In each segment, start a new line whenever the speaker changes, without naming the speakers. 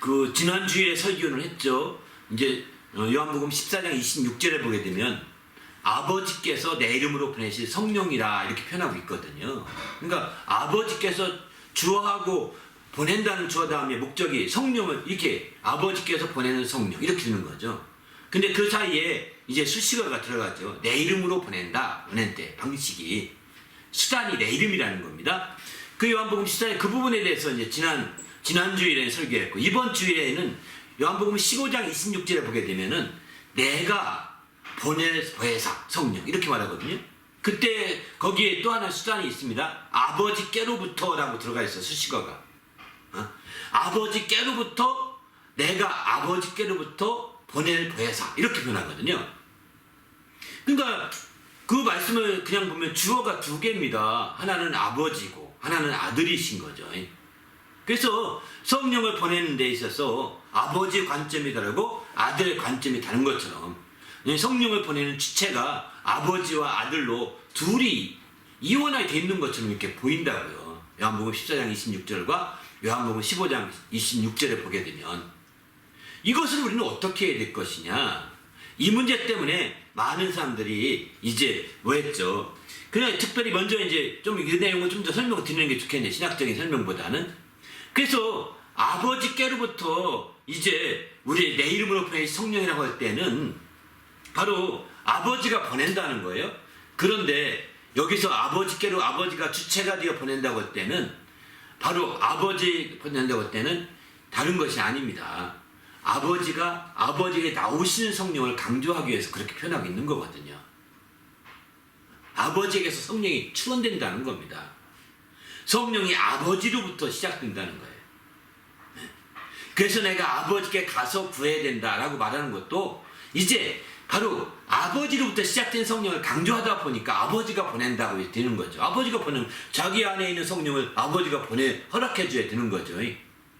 그 지난 주일에 설교를 했죠. 이제 요한복음 14장 26절에 보게 되면 아버지께서 내 이름으로 보내실 성령이라 이렇게 표현하고 있거든요. 그러니까 아버지께서 주어하고 보낸다는 주어 다음에 목적이 성령을 이렇게 아버지께서 보내는 성령 이렇게 되는 거죠. 근데 그 사이에 이제 수식어가 들어가죠. 내 이름으로 보낸다. 보낼 때 방식이 수단이 내 이름이라는 겁니다. 그 요한복음 14장 그 부분에 대해서 이제 지난 주일에 설교했고 이번 주일에는 요한복음 15장 26절에 보게 되면은 내가 보낼 보혜사 성령 이렇게 말하거든요. 그때 거기에 또 하나 수단이 있습니다. 아버지께로부터라고 들어가 있어 수식어가. 아버지께로부터 내가 아버지께로부터 보낼 보혜사 이렇게 표현하거든요. 그러니까 그 말씀을 그냥 보면 주어가 두 개입니다. 하나는 아버지고 하나는 아들이신 거죠. 그래서 성령을 보내는 데 있어서 아버지의 관점이 다르고 아들의 관점이 다른 것처럼 성령을 보내는 주체가 아버지와 아들로 둘이 이원하게 돼 있는 것처럼 이렇게 보인다고요. 요한복음 14장 26절과 요한복음 15장 26절에 보게 되면 이것을 우리는 어떻게 해야 될 것이냐. 이 문제 때문에 많은 사람들이 이제 뭐 했죠. 그냥 특별히 먼저 이제 좀 이 내용을 좀 더 설명을 드리는 게 좋겠네. 신학적인 설명보다는. 그래서 아버지께로부터 이제 우리 내 이름으로 보내신 성령이라고 할 때는 바로 아버지가 보낸다는 거예요. 그런데 여기서 아버지께로 아버지가 주체가 되어 보낸다고 할 때는 바로 아버지 보낸다고 할 때는 다른 것이 아닙니다. 아버지에게 나오시는 성령을 강조하기 위해서 그렇게 표현하고 있는 거거든요. 아버지에게서 성령이 추원된다는 겁니다. 성령이 아버지로부터 시작된다는 거예요. 그래서 내가 아버지께 가서 구해야 된다라고 말하는 것도 이제 바로 아버지로부터 시작된 성령을 강조하다 보니까 아버지가 보낸다고 되는 거죠. 아버지가 보내면 자기 안에 있는 성령을 아버지가 허락해 줘야 되는 거죠.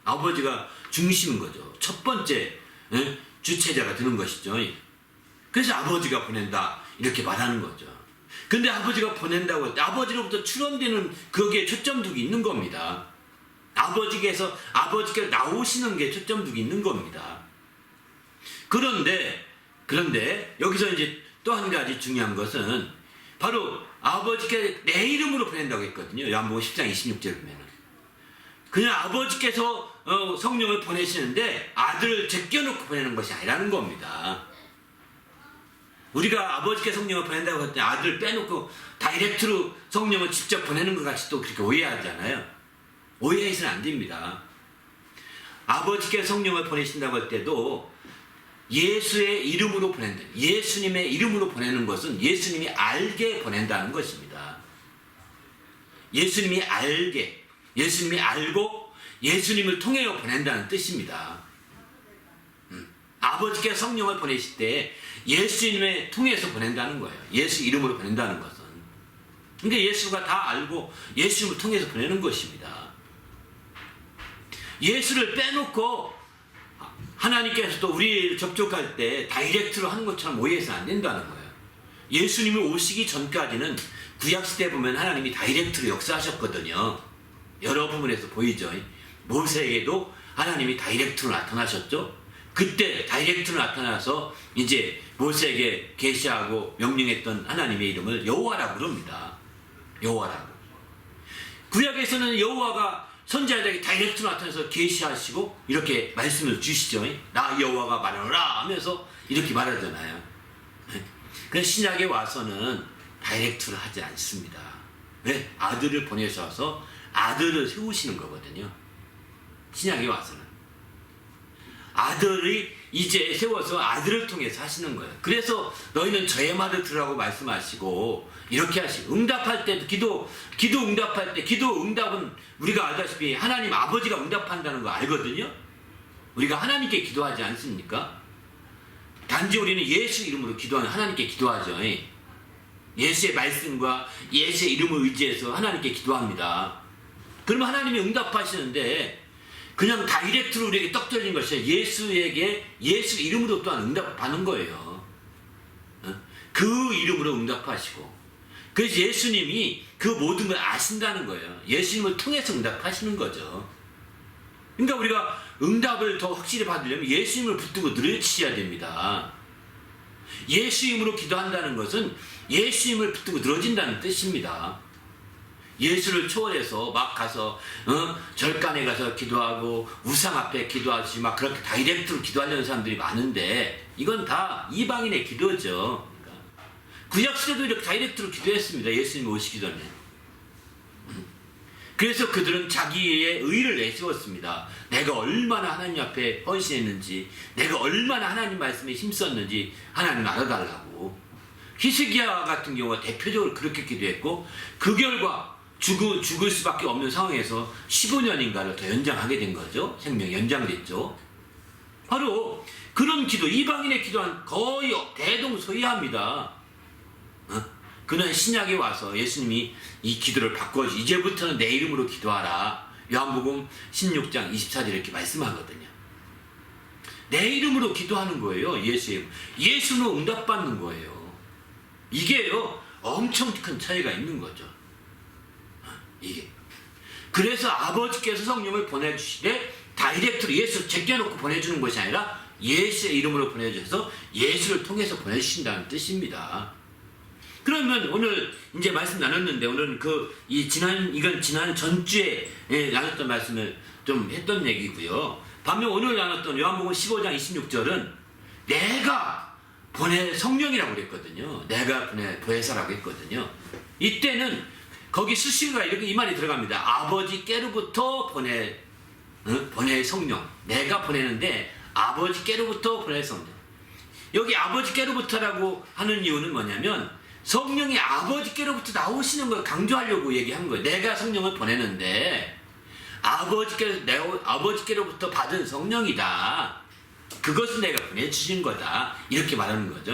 아버지가 중심인 거죠. 첫 번째 주체자가 되는 것이죠. 그래서 아버지가 보낸다 이렇게 말하는 거죠. 근데 아버지가 보낸다고 할 때 아버지로부터 출원되는 거기에 초점두기 있는 겁니다. 아버지께서 나오시는 게 초점두기 있는 겁니다. 그런데 여기서 이제 또 한 가지 중요한 것은 바로 아버지께 내 이름으로 보낸다고 했거든요. 요한복음 10장 26절 보면은 그냥 아버지께서 성령을 보내시는데 아들을 제껴놓고 보내는 것이 아니라는 겁니다. 우리가 아버지께 성령을 보낸다고 할 때 아들을 빼놓고 다이렉트로 성령을 직접 보내는 것 같이 또 그렇게 오해하잖아요. 오해해서는 안 됩니다. 아버지께 성령을 보내신다고 할 때도 예수의 이름으로 보낸다. 예수님의 이름으로 보내는 것은 예수님이 알게 보낸다는 것입니다. 예수님이 알고 예수님을 통해 보낸다는 뜻입니다. 아버지께 성령을 보내실 때 예수님을 통해서 보낸다는 거예요. 예수 이름으로 보낸다는 것은. 그러니까 예수가 다 알고 예수님을 통해서 보내는 것입니다. 예수를 빼놓고 하나님께서도 우리를 접촉할 때 다이렉트로 하는 것처럼 오해해서는 안 된다는 거예요. 예수님이 오시기 전까지는 구약시대 보면 하나님이 다이렉트로 역사하셨거든요. 여러 부분에서 보이죠. 모세에게도 하나님이 다이렉트로 나타나셨죠. 그때 다이렉트로 나타나서 이제 모세에게 계시하고 명령했던 하나님의 이름을 여호와라고 그럽니다. 여호와라고. 구약에서는 여호와가 선지자에게 다이렉트로 나타나서 계시하시고 이렇게 말씀을 주시죠. 나 여호와가 말하노라 하면서 이렇게 말하잖아요. 그래서 신약에 와서는 다이렉트로 하지 않습니다. 왜? 아들을 보내셔서 아들을 세우시는 거거든요. 신약에 와서는 아들이 이제 세워서 아들을 통해서 하시는 거예요. 그래서 너희는 저의 말을 들으라고 말씀하시고 이렇게 하시고 응답할 때도 기도 응답할 때 기도 응답은 우리가 알다시피 하나님 아버지가 응답한다는 거 알거든요. 우리가 하나님께 기도하지 않습니까? 단지 우리는 예수 이름으로 기도하는 하나님께 기도하죠. 예수의 말씀과 예수의 이름을 의지해서 하나님께 기도합니다. 그러면 하나님이 응답하시는데 그냥 다이렉트로 우리에게 떡 떨어진 것이 예수에게 예수 이름으로 또한 응답하는 거예요. 그 이름으로 응답하시고 그래서 예수님이 그 모든 걸 아신다는 거예요. 예수님을 통해서 응답하시는 거죠. 그러니까 우리가 응답을 더 확실히 받으려면 예수님을 붙들고 늘어지셔야 됩니다. 예수님으로 기도한다는 것은 예수님을 붙들고 늘어진다는 뜻입니다. 예수를 초월해서 막 가서 절간에 가서 기도하고 우상 앞에 기도하지 막 그렇게 다이렉트로 기도하려는 사람들이 많은데 이건 다 이방인의 기도죠. 그러니까 구약시대도 이렇게 다이렉트로 기도했습니다. 예수님이 오시기 전에. 그래서 그들은 자기의 의를 내세웠습니다. 내가 얼마나 하나님 앞에 헌신했는지, 내가 얼마나 하나님 말씀에 힘썼는지 하나님 알아달라고. 히스기야 같은 경우가 대표적으로 그렇게 기도했고, 그 결과 죽을 수밖에 없는 상황에서 15년인가를 더 연장하게 된 거죠. 생명이 연장됐죠. 바로 그런 기도, 이방인의 기도는 거의 대동소이합니다. 그는 신약에 와서 예수님이 이 기도를 바꿔주고 이제부터는 내 이름으로 기도하라. 요한복음 16장 24절 이렇게 말씀하거든요. 내 이름으로 기도하는 거예요. 예수로 응답받는 거예요. 이게요 엄청 큰 차이가 있는 거죠. 이게 그래서 아버지께서 성령을 보내주시되 다이렉트로 예수 제껴놓고 보내주는 것이 아니라 예수의 이름으로 보내주셔서 예수를 통해서 보내주신다는 뜻입니다. 그러면 오늘 이제 말씀 나눴는데 오늘은 이건 지난 전주에 나눴던 말씀을 좀 했던 얘기고요. 반면 오늘 나눴던 요한복음 15장 26절은 내가 보낼 성령이라고 그랬거든요. 내가 보낼 보혜사라고 했거든요. 이때는 거기 수식어가 이렇게 이 말이 들어갑니다. 아버지께로부터 보낼 성령. 내가 보내는데 아버지께로부터 보낼 성령. 여기 아버지께로부터라고 하는 이유는 뭐냐면 성령이 아버지께로부터 나오시는 걸 강조하려고 얘기한 거예요. 내가 성령을 보내는데 아버지께로부터 받은 성령이다. 그것은 내가 보내주신 거다. 이렇게 말하는 거죠.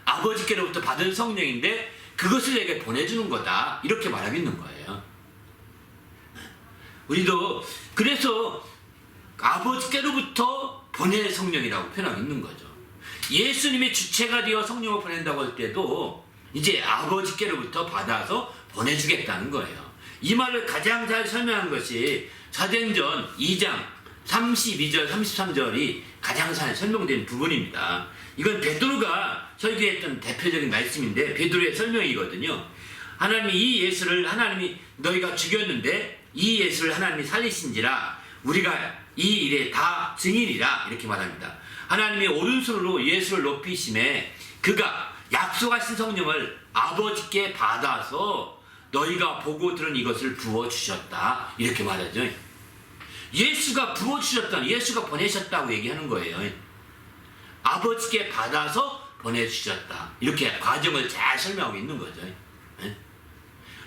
아버지께로부터 받은 성령인데 그것을 내게 보내주는 거다. 이렇게 말하고 있는 거예요. 우리도 그래서 아버지께로부터 보낼 성령이라고 표현하고 있는 거죠. 예수님이 주체가 되어 성령을 보낸다고 할 때도 이제 아버지께로부터 받아서 보내주겠다는 거예요. 이 말을 가장 잘 설명한 것이 사도행전 2장 32절 33절이 가장 잘 설명된 부분입니다. 이건 베드로가 설교했던 대표적인 말씀인데 베드로의 설명이거든요. 하나님이 너희가 죽였는데 이 예수를 하나님이 살리신지라 우리가 이 일에 다 증인이라 이렇게 말합니다. 하나님이 오른손으로 예수를 높이심에 그가 약속하신 성령을 아버지께 받아서 너희가 보고 들은 이것을 부어주셨다 이렇게 말하죠. 예수가 부어주셨다는 예수가 보내셨다고 얘기하는 거예요. 아버지께 받아서 보내주셨다 이렇게 과정을 잘 설명하고 있는 거죠.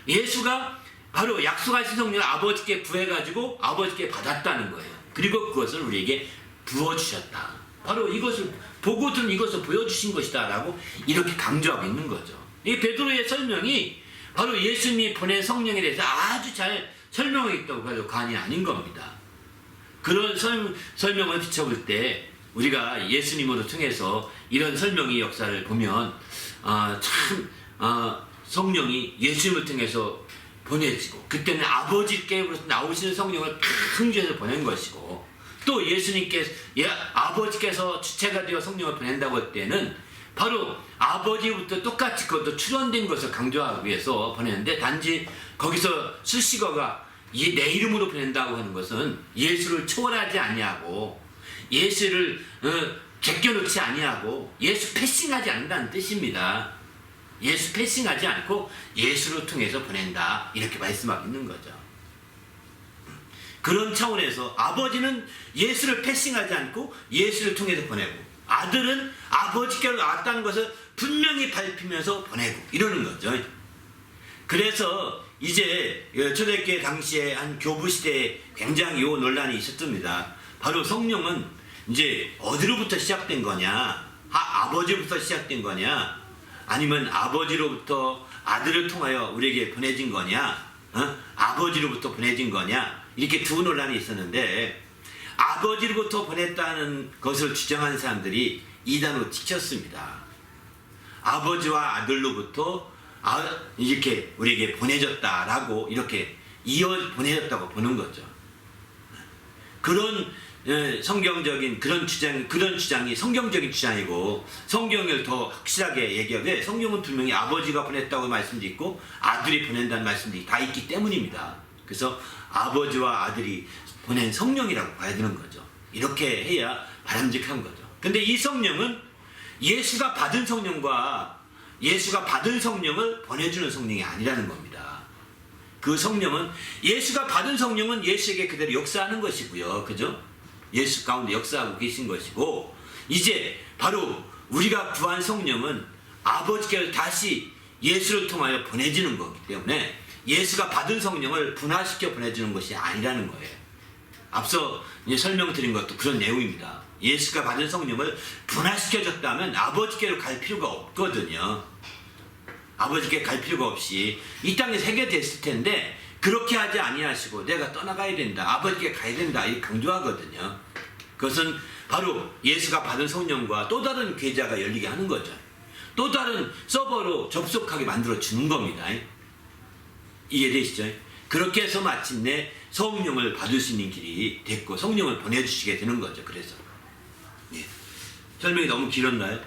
예수가 바로 약속하신 성령을 아버지께 부해가지고 아버지께 받았다는 거예요. 그리고 그것을 우리에게 부어주셨다. 바로 이것을 보고 들은 이것을 보여주신 것이다 라고 이렇게 강조하고 있는 거죠. 이 베드로의 설명이 바로 예수님이 보낸 성령에 대해서 아주 잘 설명하고 있다고 해도 과언이 아닌 겁니다. 그런 설명을 비춰볼 때 우리가 예수님으로 통해서 이런 설명의 역사를 보면 성령이 예수님을 통해서 보내지고 그때는 아버지께로부터 나오시는 성령을 흥주해서 보낸 것이고 또 예수님께서 아버지께서 주체가 되어 성령을 보낸다고 할 때는 바로 아버지부터 똑같이 그것도 출원된 것을 강조하기 위해서 보내는데 단지 거기서 수식어가 내 이름으로 보낸다고 하는 것은 예수를 초월하지 아니하고 예수를 제껴놓지 아니하고 예수 패싱하지 않는다는 뜻입니다. 예수 패싱하지 않고 예수를 통해서 보낸다 이렇게 말씀하고 있는 거죠. 그런 차원에서 아버지는 예수를 패싱하지 않고 예수를 통해서 보내고 아들은 아버지께로 나왔다는 것을 분명히 밝히면서 보내고 이러는 거죠. 그래서 이제 초대교회 당시에 한 교부 시대에 굉장히 이 논란이 있었습니다. 바로 성령은 이제 어디로부터 시작된 거냐? 아버지부터 시작된 거냐? 아니면 아버지로부터 아들을 통하여 우리에게 보내진 거냐? 아버지로부터 보내진 거냐? 이렇게 두 논란이 있었는데 아버지로부터 보냈다는 것을 주장하는 사람들이 이단으로 찍혔습니다. 아버지와 아들로부터 이렇게 우리에게 보내졌다라고 이렇게 보내졌다고 보는 거죠. 그런 성경적인 그런 주장이 성경적인 주장이고 성경을 더 확실하게 얘기하되 성경은 분명히 아버지가 보냈다고 말씀도 있고 아들이 보낸다는 말씀도 다 있기 때문입니다. 그래서 아버지와 아들이 보낸 성령이라고 봐야 되는 거죠. 이렇게 해야 바람직한 거죠. 근데 이 성령은 예수가 받은 성령과 예수가 받은 성령을 보내주는 성령이 아니라는 겁니다. 그 성령은 예수가 받은 성령은 예수에게 그대로 역사하는 것이고요. 그죠? 예수 가운데 역사하고 계신 것이고 이제 바로 우리가 구한 성령은 아버지께서 다시 예수를 통하여 보내주는 거기 때문에 예수가 받은 성령을 분화시켜 보내주는 것이 아니라는 거예요. 앞서 설명드린 것도 그런 내용입니다. 예수가 받은 성령을 분화시켜줬다면 아버지께로 갈 필요가 없거든요. 아버지께 갈 필요가 없이 이 땅에 새게 됐을 텐데 그렇게 하지 아니하시고 내가 떠나가야 된다. 아버지께 가야 된다. 이렇게 강조하거든요. 그것은 바로 예수가 받은 성령과 또 다른 계좌가 열리게 하는 거죠. 또 다른 서버로 접속하게 만들어 주는 겁니다. 이해되시죠? 그렇게 해서 마침내 성령을 받을 수 있는 길이 됐고 성령을 보내주시게 되는 거죠. 그래서 설명이 너무 길었나요?